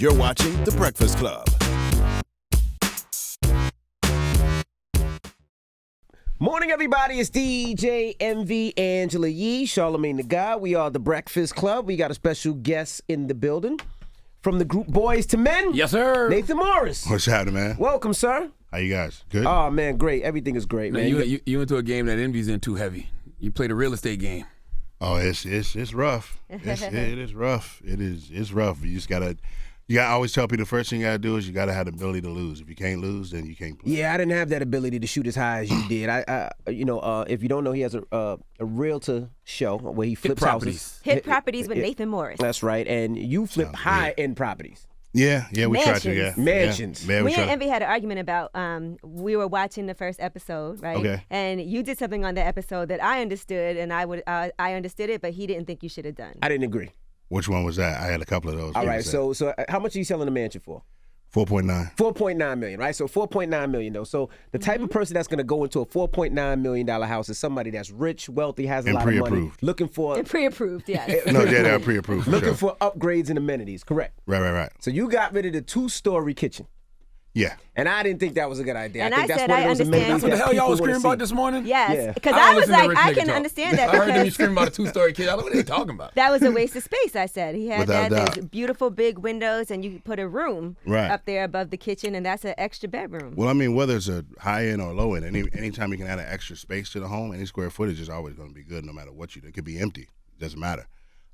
You're watching The Breakfast Club. Morning, everybody. It's DJ MV Angela Yee, Charlamagne the Guy. We are The Breakfast Club. We got a special guest in the building from the group Boyz to Men. Yes, sir. Nathan Morris. What's happening, man? Welcome, sir. How you guys? Good? Oh, man, great. Everything is great, man. You went to a game that Envy's in too heavy. You played a real estate game. Oh, it's rough. It is rough. It's rough. You gotta always tell people the first thing you gotta do is you gotta have the ability to lose. If you can't lose, then you can't play. Yeah, I didn't have that ability to shoot as high as you did. If you don't know, he has a realtor show where he flips houses. Hit properties with Nathan Morris. That's right, and you flip high-end properties. Yeah, we tried to. Yeah, mansions. Yeah, we and Envy had an argument about. We were watching the first episode, right? Okay. And you did something on the episode that I understood, and I understood it, but he didn't think you should have done. I didn't agree. Which one was that? I had a couple of those. All right, so how much are you selling the mansion for? 4.9. 4.9 million, right? So 4.9 million, though. So the type of person that's going to go into a $4.9 million house is somebody that's rich, wealthy, has a lot of money, looking for and pre-approved, yes. No, yeah, they're pre-approved. Looking for upgrades and amenities, correct? Right. So you got rid of the 2-story kitchen. Yeah. And I didn't think that was a good idea. And I think I that's said one I of those understand. amenities That's what the that hell y'all people was wanna screaming see. about this morning? Yes, because I was like, I can understand that. I heard them because screaming about a 2-story kitchen. I was like, what are they talking about? that was a waste of space, I said. He had Without that doubt. these beautiful big windows, and you could put a room up there above the kitchen, and that's an extra bedroom. Well, I mean, whether it's a high end or low end, anytime you can add an extra space to the home, any square footage is always going to be good, no matter what you do. It could be empty. It doesn't matter.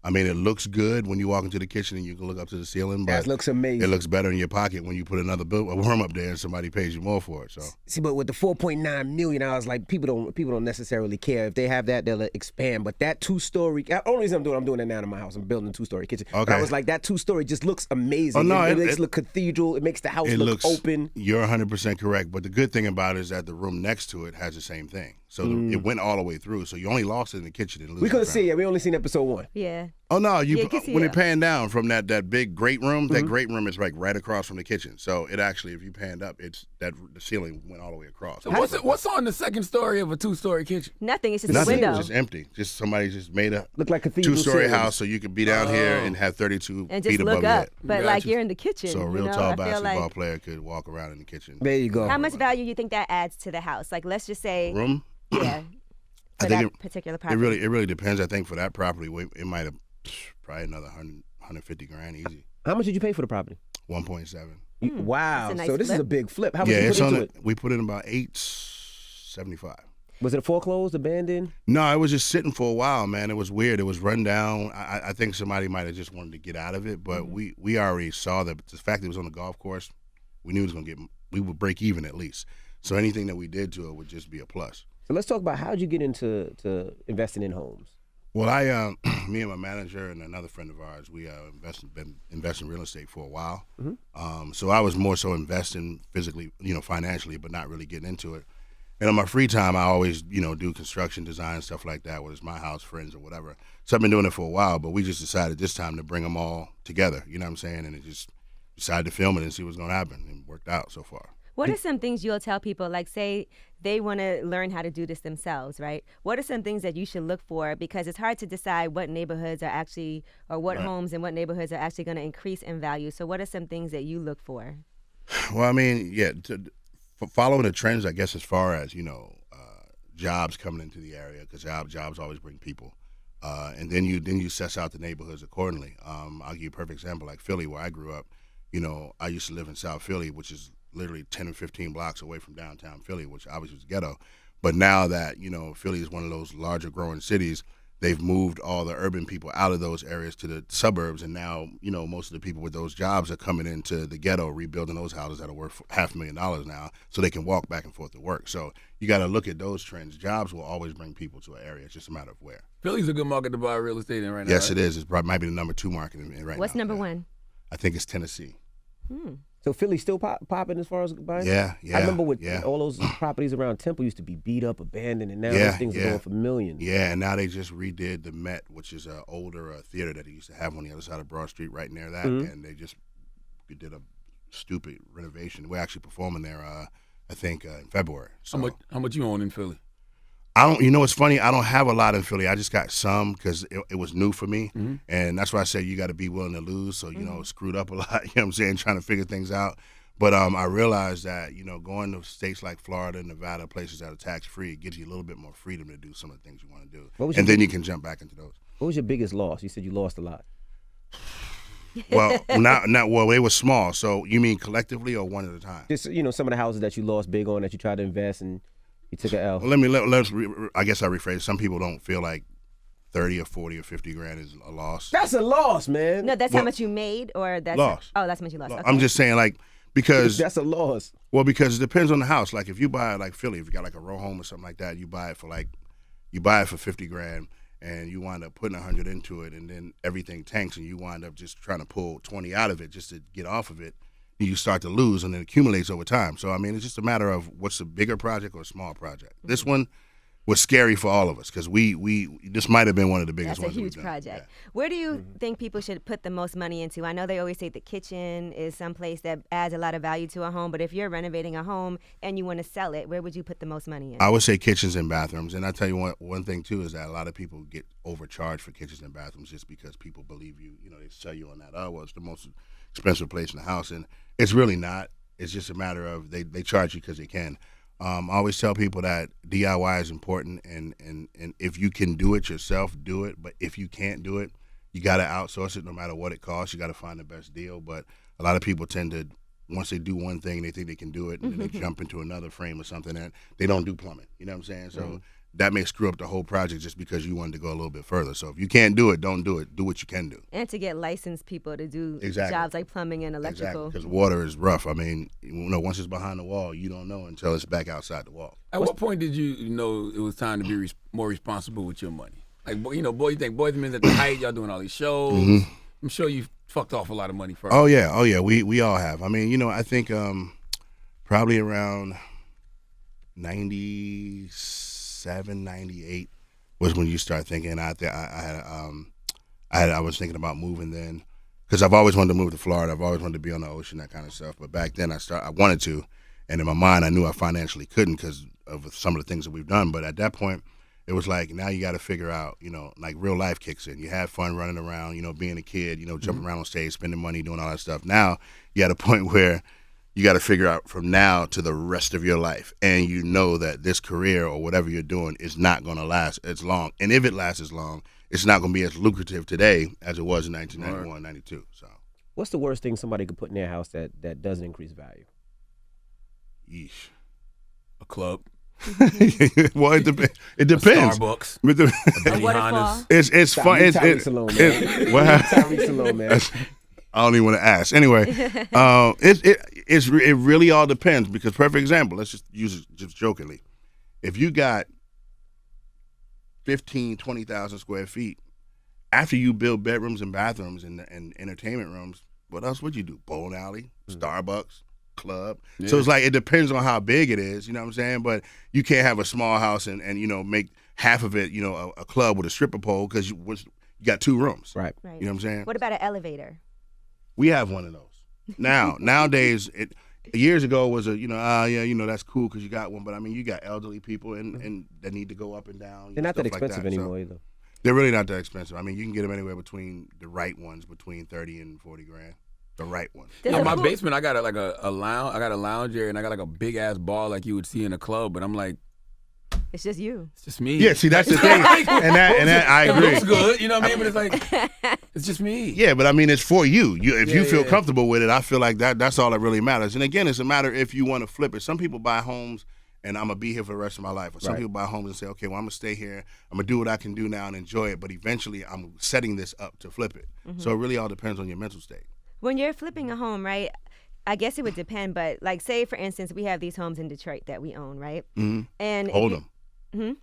I mean, it looks good when you walk into the kitchen and you can look up to the ceiling, but That looks amazing. it looks better in your pocket when you put a worm up there and somebody pays you more for it. So See, but with the 4.9 million, I was like, people don't necessarily care. If they have that, they'll expand. But that 2-story, the only reason I'm doing that now in my house. I'm building a 2-story kitchen. Okay. But I was like, that 2-story just looks amazing. Oh, no, it makes it look cathedral. It makes the house look open. You're 100% correct. But the good thing about it is that the room next to it has the same thing. So it went all the way through. So you only lost it in the kitchen. And We couldn't see it. We only seen episode 1. Yeah. Oh no! see When it. you're pan down from that big great room, that great room is like right across from the kitchen. So it actually, if you panned up, it's that the ceiling went all the way across. So what's on the second story of a 2-story kitchen? Nothing. It's just Nothing. a window. It's just empty. Just somebody just made a Look like cathedral 2-story ceilings. house, so you could be down here and have 32 and feet just above look your up, head. but like you're in the kitchen. So a real you know? tall I feel basketball like, player could walk around in the kitchen. There you go. how much value you think that adds to the house? Like, let's just say, Room? yeah, for I think that particular property. It really depends. I think for that property, it might have probably another 150 grand easy. How much did you pay for the property? 1.7. Wow. That's a nice So this is flip. a big flip. How much Yeah, did you it's put on into it. it? We put in about 875. Was it foreclosed, abandoned? No, it was just sitting for a while, man. It was weird. It was run down. I think somebody might have just wanted to get out of it, but we already saw that the fact that it was on the golf course, we knew we would break even at least. So anything that we did to it would just be a plus. So let's talk about how'd you get into investing in homes? Well, me and my manager and another friend of ours, we been investing in real estate for a while. So I was more so investing physically, financially, but not really getting into it. And on my free time, I always, do construction design, stuff like that, whether it's my house, friends, or whatever. So I've been doing it for a while, but we just decided this time to bring them all together, you know what I'm saying? And it just decided to film it and see what's going to happen. And it worked out so far. What are some things you'll tell people, like say they want to learn how to do this themselves, right? What are some things that you should look for? Because it's hard to decide what neighborhoods are actually, or what homes and what neighborhoods are actually going to increase in value. So what are some things that you look for? Well, I mean, following the trends, I guess, as far as, jobs coming into the area, because jobs always bring people. And then you suss out the neighborhoods accordingly. I'll give you a perfect example, like Philly, where I grew up. I used to live in South Philly, which is literally 10 or 15 blocks away from downtown Philly, which obviously was ghetto. But now that, Philly is one of those larger growing cities, they've moved all the urban people out of those areas to the suburbs. And now, most of the people with those jobs are coming into the ghetto, rebuilding those houses that are worth $500,000 now so they can walk back and forth to work. So you got to look at those trends. Jobs will always bring people to an area. It's just a matter of where. Philly's a good market to buy real estate in right now. Yes, right? it is. It might be the number 2 market right now. What's number 1? I think it's Tennessee. So Philly's still popping as far as buying? Yeah. I remember all those properties around Temple used to be beat up, abandoned, and now those things are going for millions. Yeah, and now they just redid the Met, which is an older theater that they used to have on the other side of Broad Street right near that, and they just did a stupid renovation. We're actually performing there, I think, in February. So, How much you own in Philly? I don't. You know, it's funny. I don't have a lot in Philly. I just got some because it was new for me, and that's why I say you got to be willing to lose. So screwed up a lot. You know what I'm saying? Trying to figure things out. But I realized that going to states like Florida, Nevada, places that are tax free, it gives you a little bit more freedom to do some of the things you want to do, and then you can jump back into those. What was your biggest loss? You said you lost a lot. Well, not well. They were small. So you mean collectively or one at a time? Just some of the houses that you lost big on that you tried to invest and you took an L. Well, let's. I guess I rephrase. Some people don't feel like 30 or 40 or 50 grand is a loss. That's a loss, man. No, that's how much you made, or that's loss. That's how much you lost. Okay. I'm just saying, like, because that's a loss. Well, because it depends on the house. Like, if you buy like Philly, if you got like a row home or something like that, you buy it for 50 grand. And you wind up putting 100 into it, and then everything tanks, and you wind up just trying to pull 20 out of it just to get off of it. You start to lose, and it accumulates over time. So, I mean, it's just a matter of what's a bigger project or a small project. This one was scary for all of us because this might have been one of the biggest ones. That's a huge project. Yeah. Where do you think people should put the most money into? I know they always say the kitchen is someplace that adds a lot of value to a home, but if you're renovating a home and you want to sell it, where would you put the most money in? I would say kitchens and bathrooms. And I tell you one thing too is that a lot of people get overcharged for kitchens and bathrooms just because people believe they sell you on that. Oh, well, it's the most expensive place in the house, and it's really not. It's just a matter of they charge you because they can. I always tell people that DIY is important, and if you can do it yourself, do it. But if you can't do it, you got to outsource it no matter what it costs. You got to find the best deal. But a lot of people tend to, once they do one thing, they think they can do it, and then they jump into another frame or something that they don't do plumbing. You know what I'm saying? So that may screw up the whole project just because you wanted to go a little bit further. So if you can't do it, don't do it. Do what you can do. And to get licensed people to do jobs like plumbing and electrical. Because water is rough. I mean, once it's behind the wall, you don't know until it's back outside the wall. At what point did you know it was time to be more responsible with your money? Like, you think Boyz Men's at the height, y'all doing all these shows. I'm sure you fucked off a lot of money first. Oh yeah. We all have. I mean, I think probably around 97, 98 was when you start thinking. I was thinking about moving then, because I've always wanted to move to Florida. I've always wanted to be on the ocean, that kind of stuff. But back then, I wanted to, and in my mind, I knew I financially couldn't because of some of the things that we've done. But at that point, it was like, now you got to figure out, like real life kicks in. You have fun running around, being a kid, jumping around on stage, spending money, doing all that stuff. Now you at a point where you got to figure out from now to the rest of your life. And you know that this career or whatever you're doing is not going to last as long. And if it lasts as long, it's not going to be as lucrative today as it was in 1991, 92. So, what's the worst thing somebody could put in their house that doesn't increase value? Yeesh. A club. Well, it depends. Starbucks. A waterfall. It's fun. Tyrese alone, man. What Tyrese alone, man. I don't even want to ask. Anyway, it really all depends, because perfect example, let's just use it just jokingly. If you got 15, 20,000 square feet, after you build bedrooms and bathrooms and entertainment rooms, what else would you do? Bowling alley, Starbucks, club. Yeah. So it's like, it depends on how big it is, you know what I'm saying? But you can't have a small house and make half of it, a club with a stripper pole, because you got 2 rooms. Right. You know what I'm saying? What about an elevator? We have one of those. Nowadays, years ago was that's cool because you got one, but I mean, you got elderly people and that need to go up and down. They're not that expensive like that. anymore either. They're really not that expensive. I mean, you can get them anywhere between the right ones, between 30 and 40 grand. The right one. In my basement, I got a lounge. I got a lounge area, and I got like a big ass bar like you would see in a club. But I'm like, it's just you. It's just me. Yeah, see, that's the thing, and that I agree. It looks good, you know what I mean? But it's like, it's just me. Yeah, but I mean, it's for you. If you feel comfortable with it, I feel like that's all that really matters. And again, it's a matter if you want to flip it. Some people buy homes and I'm gonna be here for the rest of my life. Or some people buy homes and say, okay, well, I'm gonna stay here. I'm gonna do what I can do now and enjoy it. But eventually, I'm setting this up to flip it. So it really all depends on your mental state. When you're flipping a home, right? I guess it would depend, but like, say for instance, we have these homes in Detroit that we own, right? And hold them.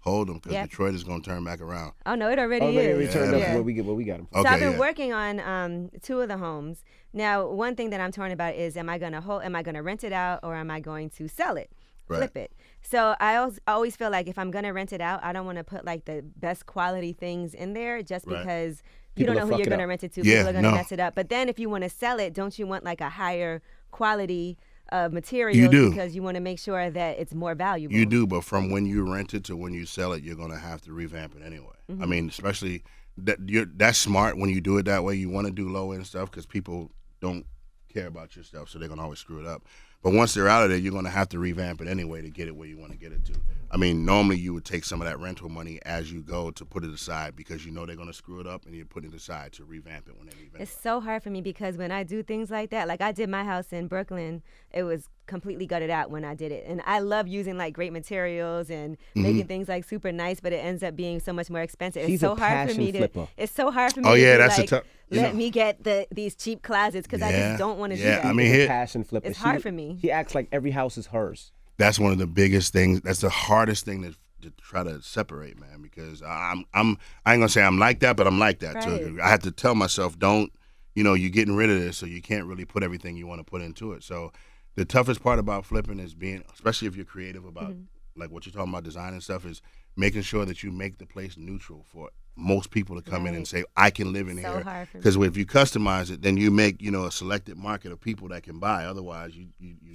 Hold them, because Detroit is going to turn back around. Oh no, it already is. Returned up to where we got them. So I've been working on 2 of the homes. Now, one thing that I'm torn about is, am I going to rent it out, or am I going to sell it, flip it? So I always feel like if I'm going to rent it out, I don't want to put like the best quality things in there just because you don't know who you're going to rent it to. People are going to mess it up. But then if you want to sell it, don't you want like a higher quality of materials You do. because you want to make sure that it's more valuable. You do, but from when you rent it to when you sell it, you're going to have to revamp it anyway. Mm-hmm. I mean, especially that's smart when you do it that way. You want to do low end stuff because people don't care about your stuff, so they're going to always screw it up. But once they're out of there, you're going to have to revamp it anyway to get it where you want to get it to. I mean, normally you would take some of that rental money as you go to put it aside because you know they're going to screw it up, and you're putting it aside to revamp it when they revamp it. It's so hard for me because when I do things like that, like I did my house in Brooklyn, it was completely gutted out when I did it. And I love using like great materials and making things like super nice, but it ends up being so much more expensive. She's It's so a hard for passion me to. flipper. It's so hard for me. Oh, to yeah, be that's a like, tough- Let me get these cheap closets because I just don't want to do that. I mean, She's a here, passion flipper. It's hard for me. She acts like every house is hers. that's one of the biggest things. That's the hardest thing to try to separate, man. Because I ain't gonna say I'm like that, but I'm like that too. Right. I have to tell myself, don't, you're getting rid of this, so you can't really put everything you want to put into it. So the toughest part about flipping is being, especially if you're creative about like what you're talking about, design and stuff, is making sure that you make the place neutral for most people to come in and say, I can live in So here. hard for me. Because if you customize it, then you make, a selected market of people that can buy. Otherwise, you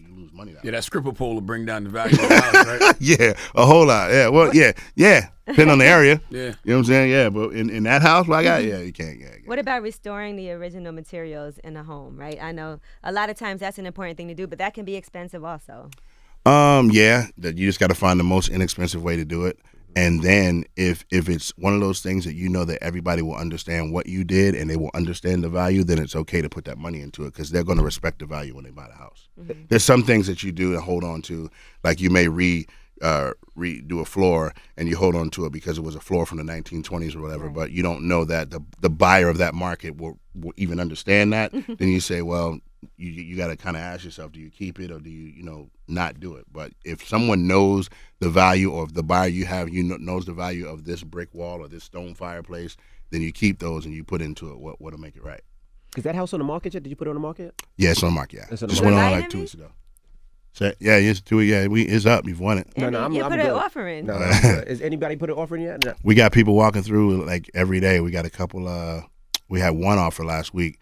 lose money that way. Yeah, that stripper pole will bring down the value of the house, right? Yeah, a whole lot. Yeah, well, yeah. Depending on the area. Yeah. You know what I'm saying? Yeah, but in that house, like you can't. Yeah. What about restoring the original materials in a home, right? I know a lot of times that's an important thing to do, but that can be expensive also. That you just got to find the most inexpensive way to do it. And then if it's one of those things that that everybody will understand what you did and they will understand the value, then it's okay to put that money into it because they're going to respect the value when they buy the house. Mm-hmm. There's some things that you do and hold on to, like you may redo a floor and you hold on to it because it was a floor from the 1920s or whatever, but you don't know that the buyer of that market will even understand that. Then you say, well, you got to kind of ask yourself, do you keep it or do you not do it? But if someone knows the value, or if the buyer you have knows the value of this brick wall or this stone fireplace, then you keep those and you put into it what'll make it right. Is that house on the market yet? Did you put it on the market? Yeah, it's on the market. Yeah, It's on the just market. went on Right, like 2 Emmy? weeks ago. So, yeah, it's 2. Yeah, it's up. You've won it. No, And you I'm put an good. offer in. No, I'm good. Is anybody put an offer in yet? No. We got people walking through like every day. We got a couple. We had one offer last week,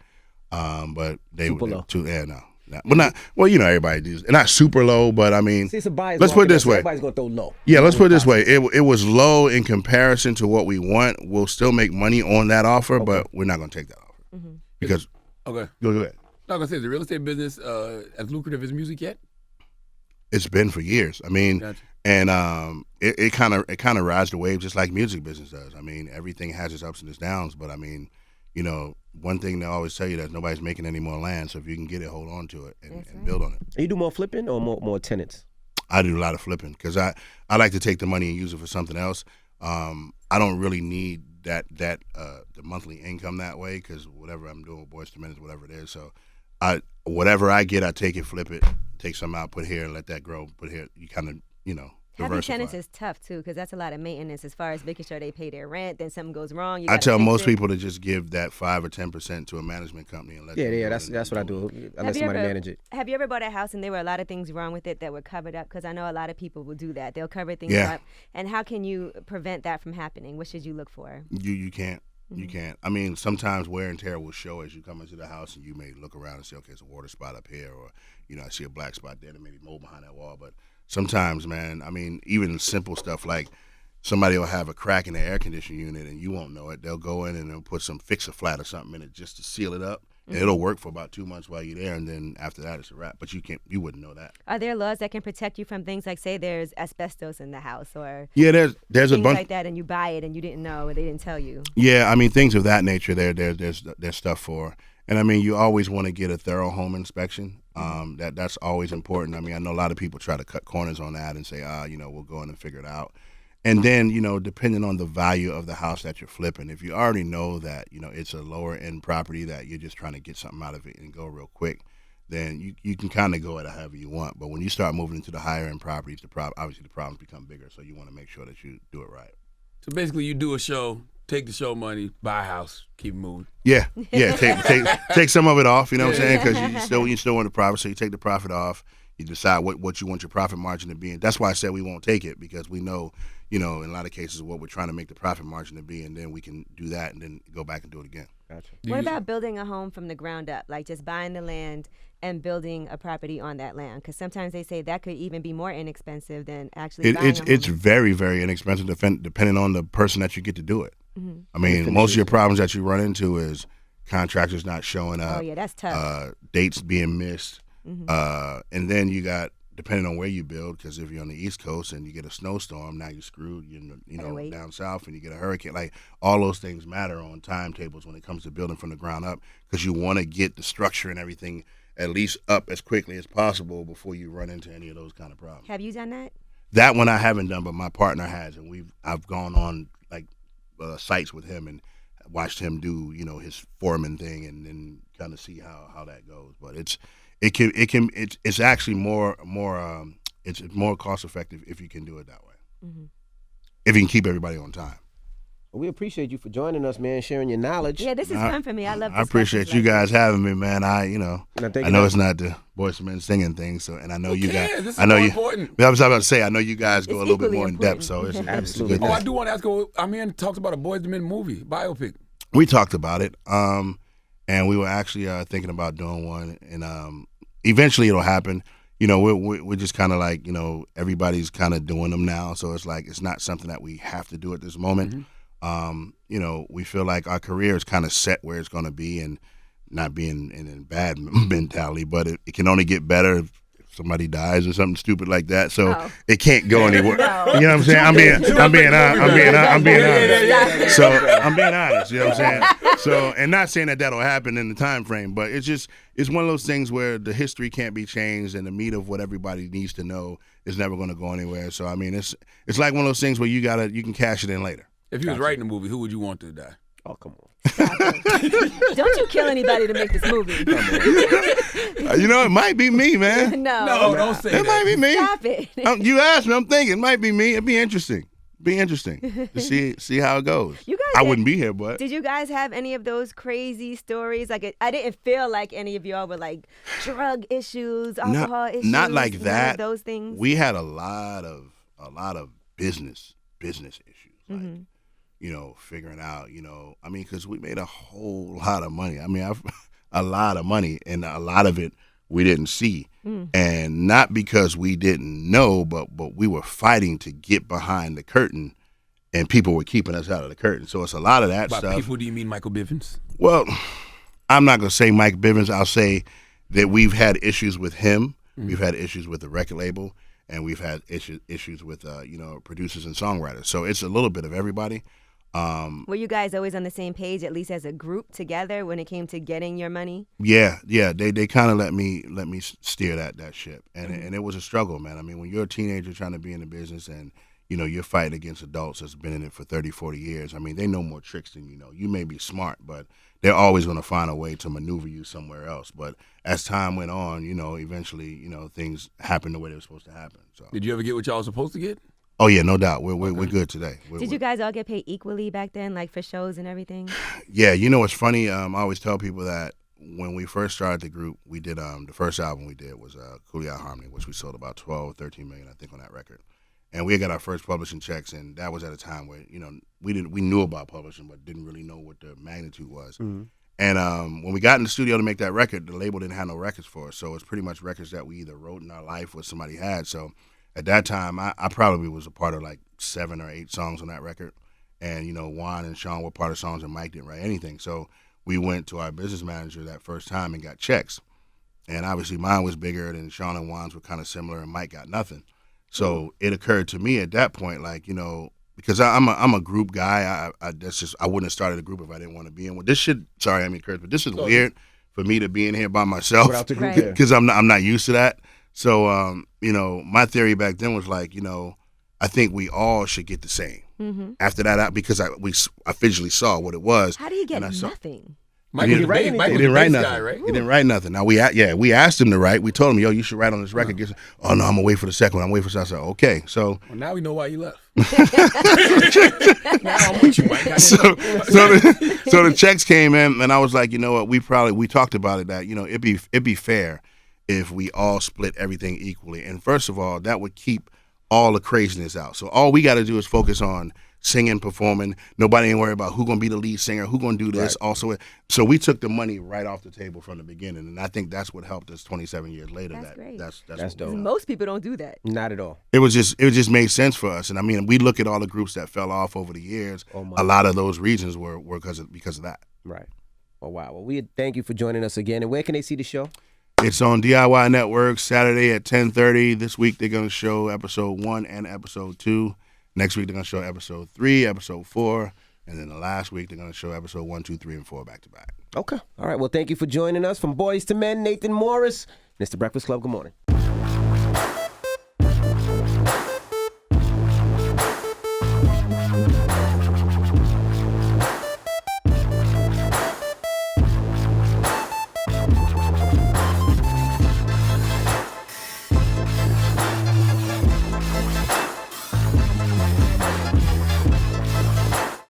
but they Super were low. too. Yeah, no. Well, everybody does. Not super low, but I mean, See, it's a buyer's let's put it market, this so way. Everybody's gonna throw low. Yeah, let's put it this way. It was low in comparison to what we want. We'll still make money on that offer, but we're not going to take that offer because. Okay. Go ahead. Not gonna say, is the real estate business as lucrative as music yet? It's been for years. I mean, Gotcha. and it kind of rides the waves just like music business does. I mean, everything has its ups and its downs, but I mean, one thing they always tell you that nobody's making any more land. So if you can get it, hold on to it and build on it. You do more flipping or more tenants? I do a lot of flipping because I like to take the money and use it for something else. I don't really need the monthly income that way because whatever I'm doing with Boyz II Men is whatever it is. So whatever I get, I take it, flip it, take some out, put here, let that grow, put here. You kind of Having diversify. tenants is tough too because that's a lot of maintenance as far as making sure they pay their rent. Then something goes wrong. I tell most people to just give that 5 or 10% to a management company and let them Yeah, do it that's and what I do do. it. I let somebody manage it. Have you ever bought a house and there were a lot of things wrong with it that were covered up? Because I know a lot of people will do that. They'll cover things Yeah. up. And how can you prevent that from happening? What should you look for? You can't. You can't. I mean, sometimes wear and tear will show as you come into the house, and you may look around and say, "Okay, it's a water spot up here," or I see a black spot there, and maybe mold behind that wall. But sometimes, man, I mean, even simple stuff like somebody will have a crack in the air conditioning unit, and you won't know it. They'll go in and they'll put some fix-a-flat or something in it just to seal it up. And it'll work for about 2 months while you're there, and then after that, it's a wrap. But you wouldn't know that. Are there laws that can protect you from things like, say, there's asbestos in the house or Yeah, there's a things bunch. like that, and you buy it and you didn't know or they didn't tell you? Yeah, I mean, things of that nature. There's stuff for, and I mean, you always want to get a thorough home inspection. That's always important. I mean, I know a lot of people try to cut corners on that and say, we'll go in and figure it out. And then, depending on the value of the house that you're flipping, if you already know that, it's a lower end property that you're just trying to get something out of it and go real quick, then you can kind of go at it however you want. But when you start moving into the higher end properties, obviously the problems become bigger. So you want to make sure that you do it right. So basically, you do a show, take the show money, buy a house, keep it moving. Yeah. Take some of it off. You know what I'm saying? Because you still want the profit, so you take the profit off. You decide what you want your profit margin to be, and that's why I said we won't take it, because we know, in a lot of cases, what we're trying to make the profit margin to be, and then we can do that and then go back and do it again. Gotcha. What about building a home from the ground up, like just buying the land and building a property on that land? Because sometimes they say that could even be more inexpensive than actually buying a home. It's very, very inexpensive depending on the person that you get to do it. Mm-hmm. I mean, most of your problems that you run into is contractors not showing up. Oh, yeah, that's tough. Dates being missed. Mm-hmm. And then you got, depending on where you build, because if you're on the East Coast and you get a snowstorm, now you're screwed. Down south and you get a hurricane. Like, all those things matter on timetables when it comes to building from the ground up, because you want to get the structure and everything at least up as quickly as possible before you run into any of those kind of problems. Have you done that? That one I haven't done, but my partner has, and I've gone on sites with him and watched him do his foreman thing, and then kind of see how that goes. But it's actually more it's more cost effective if you can do it that way. Mm-hmm. If you can keep everybody on time. Well, we appreciate you for joining us, man, sharing your knowledge. Yeah, this is fun for me. I love. I appreciate you guys having me, man. I know it's not the Boyz II Men singing thing, so, and I know you guys. This is I know more you. important. I was about to say, I know you guys go It's a little bit equally more in depth, so important. it's Absolutely. a good Oh, I thing. do want to ask. Amin talked about a Boyz II Men movie biopic. We talked about it, and we were actually thinking about doing one, and eventually it'll happen. We're just kind of like, everybody's kind of doing them now, so it's like it's not something that we have to do at this moment. Mm-hmm. We feel like our career is kind of set where it's going to be, and not being in bad mentality, but it can only get better if somebody dies or something stupid like that. So it can't go anywhere. No. You know what I'm saying? I'm being honest. So I'm being honest. You know what I'm saying? So, and not saying that that'll happen in the time frame, but it's one of those things where the history can't be changed, and the meat of what everybody needs to know is never going to go anywhere. So I mean, it's like one of those things where you can cash it in later. If you was writing a movie, who would you want to die? Oh, come on. Don't you kill anybody to make this movie. It might be me, man. No, don't say It might be me. Stop it. You asked me. I'm thinking it might be me. It'd be interesting. To see how it goes. You guys I wouldn't be here, but did you guys have any of those crazy stories? Like, I didn't feel like any of y'all were like drug issues, alcohol issues. Not like none that. of those things. We had a lot of business issues. Mm-hmm. Figuring out, because we made a whole lot of money. I mean, a lot of money, and a lot of it we didn't see. And not because we didn't know, but we were fighting to get behind the curtain, and people were keeping us out of the curtain. So it's a lot of that By stuff. people, do you mean Michael Bivins? Well, I'm not going to say Mike Bivins. I'll say that we've had issues with him. We've had issues with the record label, and we've had issues with producers and songwriters. So it's a little bit of everybody. Were you guys always on the same page, at least as a group together, when it came to getting your money? Yeah. They kind of let me steer that ship, and it was a struggle, man. I mean, when you're a teenager trying to be in the business, and you're fighting against adults that's been in it for 30, 40 years. I mean, they know more tricks than you know. You may be smart, but they're always going to find a way to maneuver you somewhere else. But as time went on, eventually, things happened the way they were supposed to happen. So. Did you ever get what y'all was supposed to get? Oh yeah, no doubt. We're good today. Did you guys all get paid equally back then, like for shows and everything? Yeah, it's funny. I always tell people that when we first started the group, we did the first album we did was Cooley Out Harmony, which we sold about 12 or 13 million, I think, on that record. And we got our first publishing checks, and that was at a time where we knew about publishing, but didn't really know what the magnitude was. Mm-hmm. And when we got in the studio to make that record, the label didn't have no records for us, so it's pretty much records that we either wrote in our life or somebody had. So at that time, I probably was a part of like 7 or 8 songs on that record. And, Juan and Sean were part of songs, and Mike didn't write anything. So we went to our business manager that first time and got checks. And obviously mine was bigger, and Sean and Juan's were kind of similar, and Mike got nothing. So it occurred to me at that point, like, because I'm a group guy. I wouldn't have started a group if I didn't want to be in one. Kurt, but this is weird for me to be in here by myself Without the group, Right. because I'm not used to that. So, my theory back then was like, I think we all should get the same. Mm-hmm. After that, because I visually saw what it was. How do you get and I saw- nothing? Michael He the didn't write bass- anything. Michael He the didn't write bass nothing. guy, right? He didn't write nothing. Now we asked him to write. We told him, yo, you should write on this record. Oh no, I'm gonna wait for the second one. I'm waiting for the second. I said, okay, so Well, now we know why you left. Now I'm with you, Mike. I didn't so the checks came in, and I was like, you know what? We talked about it that it'd be fair if we all split everything equally. And first of all, that would keep all the craziness out. So all we got to do is focus on singing, performing. Nobody ain't worry about who gonna be the lead singer, who gonna do this. Right. Also, so we took the money right off the table from the beginning, and I think that's what helped us 27 years later. That's great. That's That's dope. Most people don't do that. Not at all. It just made sense for us. And I mean, we look at all the groups that fell off over the years. A lot of those reasons were because of that. Right. Oh, wow. Well, we thank you for joining us again. And where can they see the show? It's on DIY Network Saturday at 10:30. This week they're gonna show episode 1 and episode 2. Next week they're gonna show episode 3, episode 4, and then the last week they're gonna show episode 1, 2, 3, and 4 back to back. Okay. All right. Well, thank you for joining us. From Boyz II Men, Nathan Morris. And it's The Breakfast Club. Good morning.